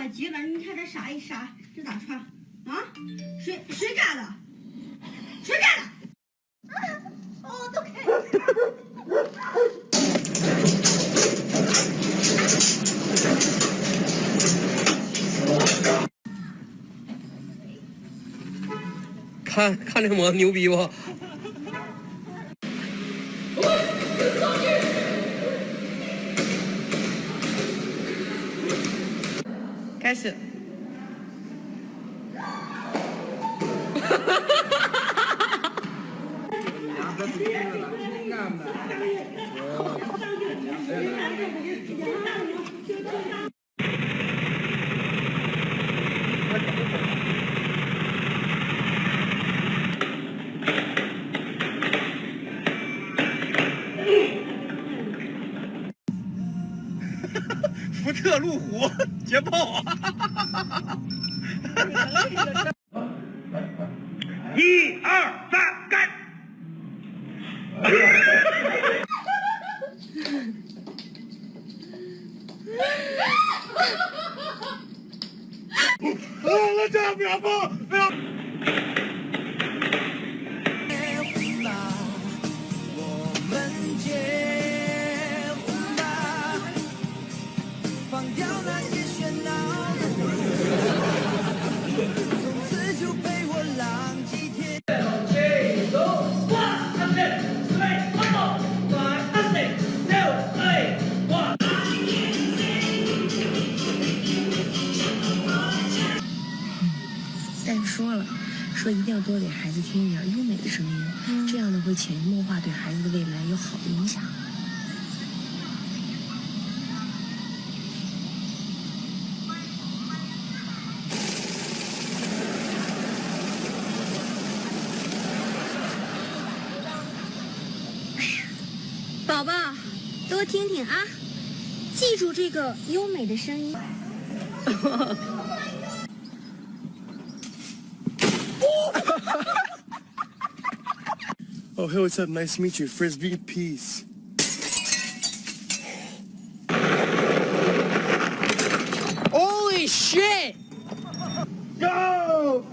着急了，你看这啥一啥，这咋穿啊？谁干的？谁干的？哦，都开。看这模子牛逼不？开始。福特路虎捷豹啊！1、2、3，干！那这样不要碰，不要！我们结婚吧，放掉那些喧闹的，从此就陪我浪迹天但是说一定要多给孩子听一点优美的声音，这样呢会潜移默化对孩子的未来有好的影响。宝宝，多听听啊，记住这个优美的声音。Oh, hey, what's up? Nice to meet you. Frisbee, peace. Holy shit! Go!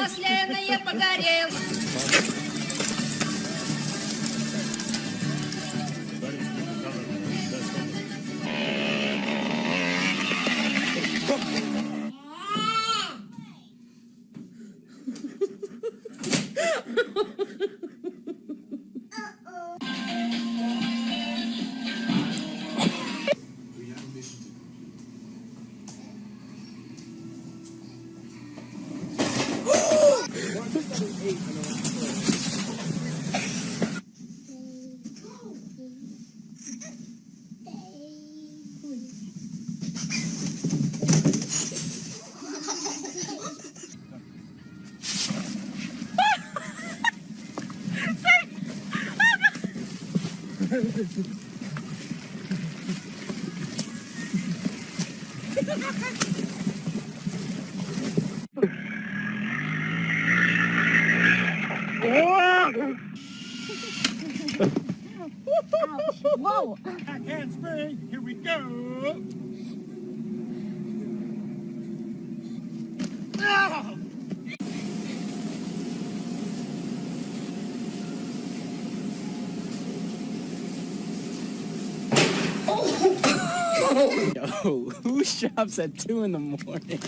Масляные погорел. Whoa! Backhand spring. Here we go. Ah! Yo, who shops at 2 in the morning?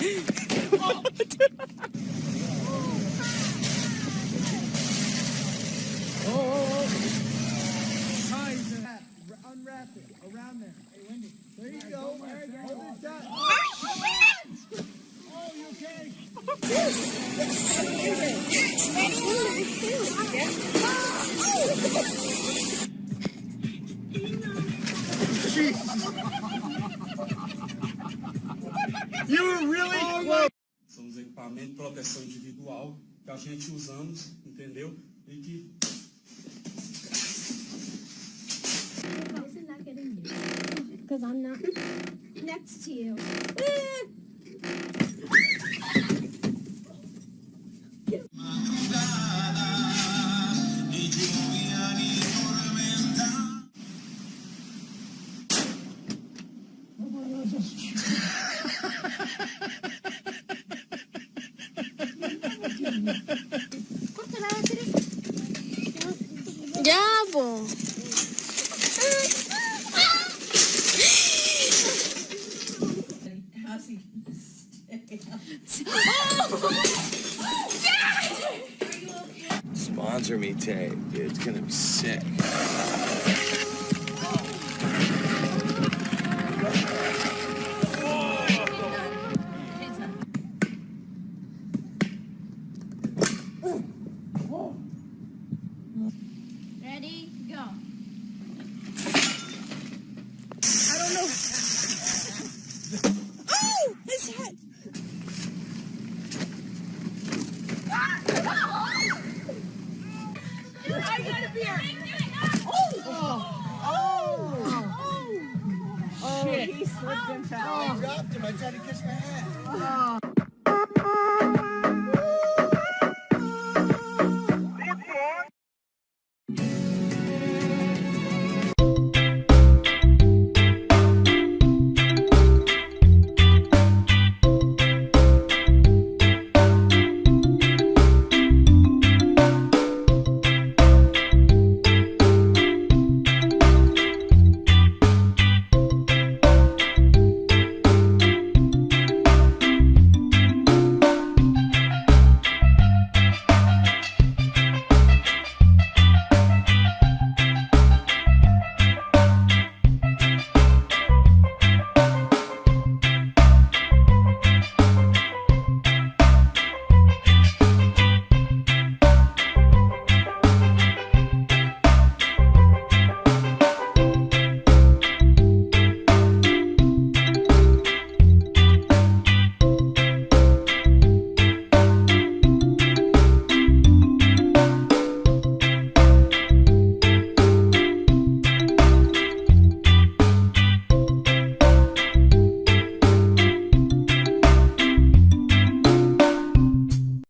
Unwrap it around there. Hey, Wendy. There you go. Hold it down. Oh, you okay? You were really close. São os equipamentos de proteção individual que a gente usamos, entendeu? E que Because I'm not next to you. Ya, po. Sponsor me, Tay. Dude, it's gonna be sick. Ready, go. I got a beer. He slipped and fell. I dropped him. I tried to catch my hat.